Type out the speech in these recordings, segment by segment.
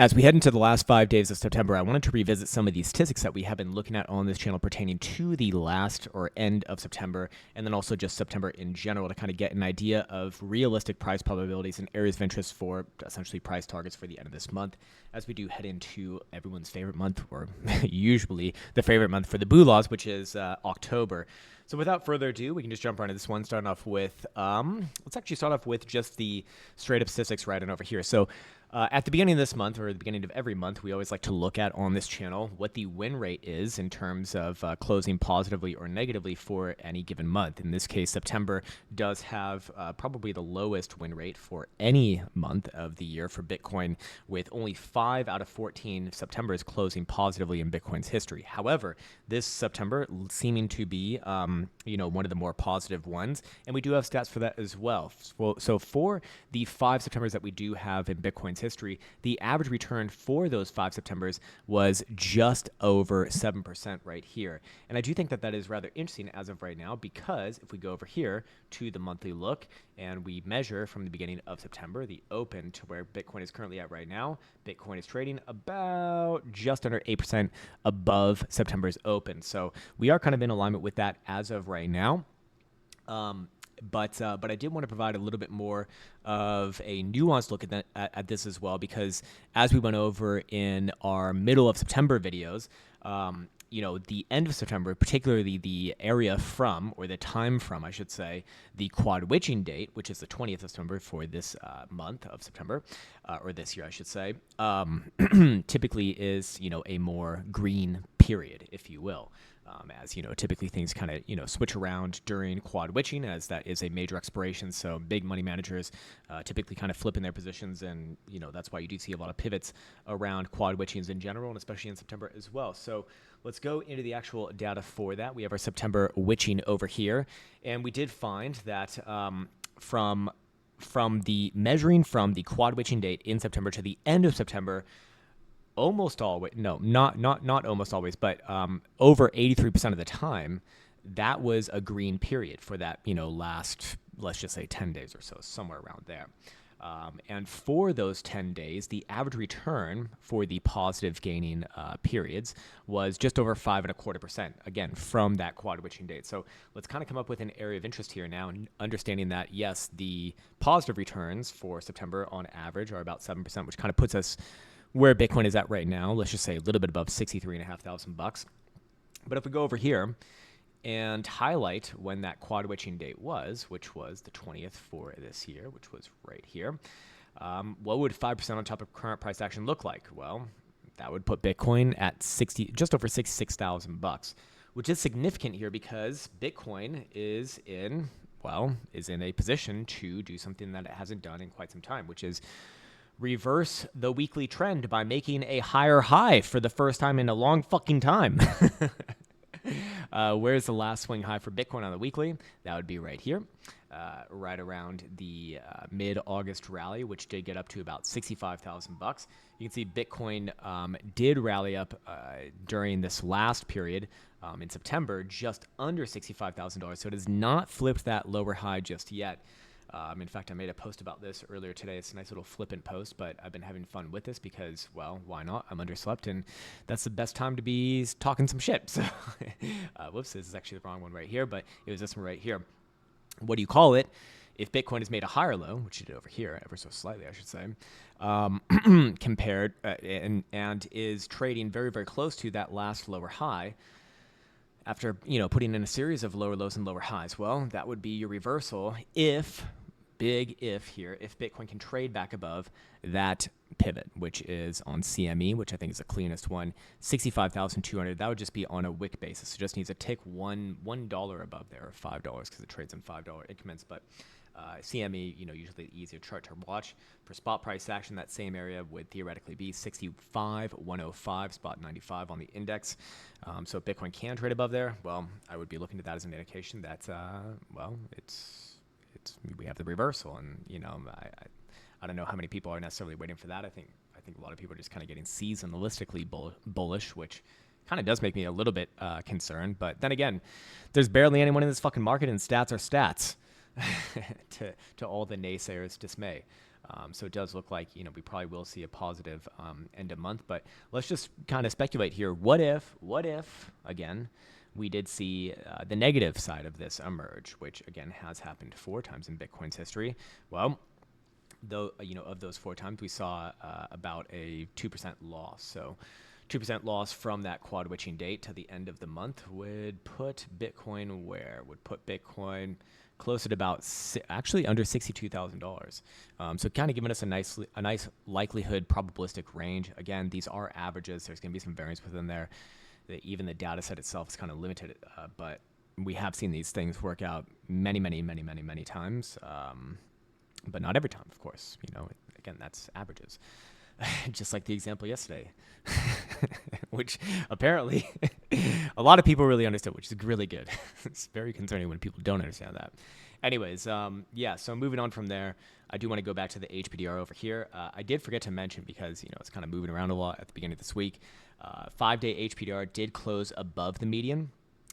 As we head into the last 5 days of September, I wanted to revisit some of these statistics that we have been looking at on this channel pertaining to the last or end of September, and then also just September in general to kind of get an idea of realistic price probabilities and areas of interest for essentially price targets for the end of this month, as we do head into everyone's favorite month, or usually the favorite month for the Bulaws, which is October. So without further ado, we can just jump right into this one, starting off with, let's actually start off with just the straight up statistics right on over here. So at the beginning of this month, or the beginning of every month, we always like to look at on this channel what the win rate is in terms of closing positively or negatively for any given month. In this case, September does have probably the lowest win rate for any month of the year for Bitcoin, with only 5 out of 14 Septembers closing positively in Bitcoin's history. However, this September seeming to be one of the more positive ones, and we do have stats for that as well. So for the 5 Septembers that we do have in Bitcoin's history, the average return for those 5 Septembers was just over 7% right here. And I do think that that is rather interesting as of right now, because if we go over here to the monthly look and we measure from the beginning of September, the open to where Bitcoin is currently at right now, Bitcoin is trading about just under 8% above September's open. So we are kind of in alignment with that as of right now. But I did want to provide a little bit more of a nuanced look at this as well, because as we went over in our middle of September videos, the end of September, particularly the area from, or the time from, I should say, the quad witching date, which is the 20th of September for this month of September, or this year, I should say, typically is, a more green period, if you will. As typically things kind of switch around during quad witching, as that is a major expiration. So big money managers typically kind of flip in their positions, and that's why you do see a lot of pivots around quad witchings in general, and especially in September as well. So let's go into the actual data for that. We have our September witching over here, and we did find that from the measuring from the quad witching date in September to the end of September, almost always, no, not almost always, but over 83% of the time, that was a green period for that, last, let's just say 10 days or so, somewhere around there. And for those 10 days, the average return for the positive gaining periods was just over 5.25%, again, from that quad witching date. So let's kind of come up with an area of interest here now, and understanding that, yes, the positive returns for September on average are about 7%, which kind of puts us where Bitcoin is at right now. Let's just say a little bit above $63,500. But if we go over here and highlight when that quad witching date was, which was the 20th for this year, which was right here, what would 5% on top of current price action look like? Well, that would put Bitcoin at just over $66,000, which is significant here because Bitcoin is in a position to do something that it hasn't done in quite some time, which is reverse the weekly trend by making a higher high for the first time in a long fucking time. Where's the last swing high for Bitcoin on the weekly? That would be right here, right around the mid-August rally, which did get up to about $65,000. You can see Bitcoin did rally up during this last period in September, just under $65,000. So it has not flipped that lower high just yet. In fact, I made a post about this earlier today. It's a nice little flippant post, but I've been having fun with this because, well, why not? I'm underslept, and that's the best time to be talking some shit. So, whoops, this is actually the wrong one right here, but it was this one right here. What do you call it? If Bitcoin has made a higher low, which it did over here, ever so slightly, I should say, compared and is trading very, very close to that last lower high, after putting in a series of lower lows and lower highs, well, that would be your reversal if Bitcoin can trade back above that pivot, which is on CME, which I think is the cleanest one, 65,200. That would just be on a wick basis. So it just needs to tick $1 above there, or $5, because it trades in $5 increments. But CME, usually the easier chart to watch. For spot price action, that same area would theoretically be 65,105, spot 95 on the index. So if Bitcoin can trade above there, well, I would be looking at that as an indication that, we have the reversal. And, I don't know how many people are necessarily waiting for that. I think a lot of people are just kind of getting seasonalistically bullish, which kind of does make me a little bit concerned. But then again, there's barely anyone in this fucking market, and stats are stats. to all the naysayers' dismay. So it does look like, we probably will see a positive end of month. But let's just kind of speculate here. What if, again, we did see the negative side of this emerge, which again has happened 4 times in Bitcoin's history? Well, though, of those 4 times, we saw about a 2% loss. So 2% loss from that quad witching date to the end of the month would put Bitcoin where? Would put Bitcoin close at about actually under $62,000. So kind of giving us a nice likelihood probabilistic range. Again, these are averages. There's going to be some variance within there. Even the data set itself is kind of limited, but we have seen these things work out many times. But not every time, of course. Again, that's averages. Just like the example yesterday, which apparently a lot of people really understood, which is really good. It's very concerning when people don't understand that. Anyways, yeah, so moving on from there, I do want to go back to the HPDR over here. I did forget to mention, because, it's kind of moving around a lot at the beginning of this week, 5-day HPDR did close above the median.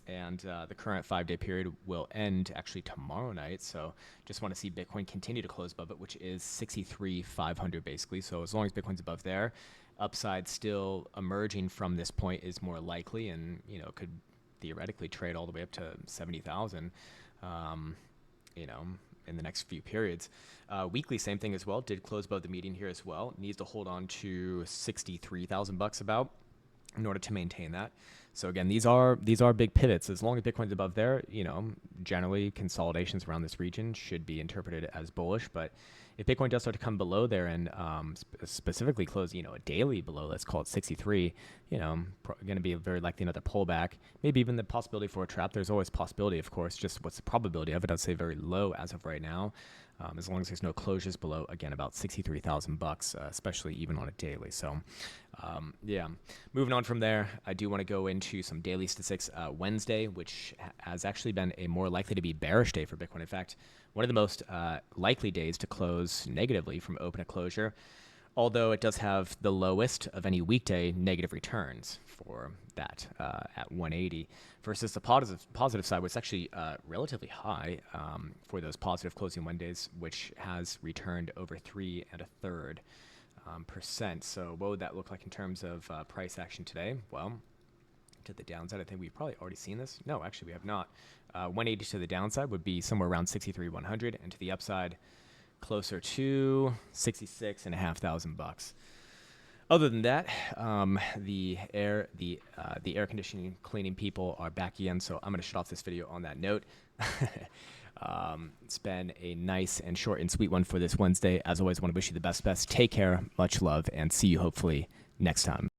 And the current 5-day period will end actually tomorrow night. So just want to see Bitcoin continue to close above it, which is 63,500 basically. So as long as Bitcoin's above there, upside still emerging from this point is more likely, and could theoretically trade all the way up to 70,000. In the next few periods. Weekly, same thing as well. Did close above the median here as well. Needs to hold on to 63,000 bucks about in order to maintain that. So again, these are big pivots. As long as Bitcoin's above there, generally consolidations around this region should be interpreted as bullish. But if Bitcoin does start to come below there and specifically close, a daily below, let's call it 63, going to be very likely another pullback. Maybe even the possibility for a trap. There's always possibility, of course. Just what's the probability of it? I'd say very low as of right now. As long as there's no closures below, again, about 63,000 bucks, especially even on a daily. So, yeah, moving on from there, I do want to go into some daily statistics. Wednesday, which has actually been a more likely to be bearish day for Bitcoin. In fact, one of the most likely days to close negatively from open to closure, although it does have the lowest of any weekday negative returns for that at 180, versus the positive side, which is actually relatively high for those positive closing Wednesdays, which has returned over 3 1/3%. So what would that look like in terms of price action today? Well, to the downside, I think we've probably already seen this. No, actually, we have not. 180 to the downside would be somewhere around 63,100, and to the upside, closer to 66,500 bucks. Other than that, the air conditioning cleaning people are back again, so I'm going to shut off this video on that note. It's been a nice and short and sweet one for this Wednesday. As always, I want to wish you the best. Take care, much love, and see you hopefully next time.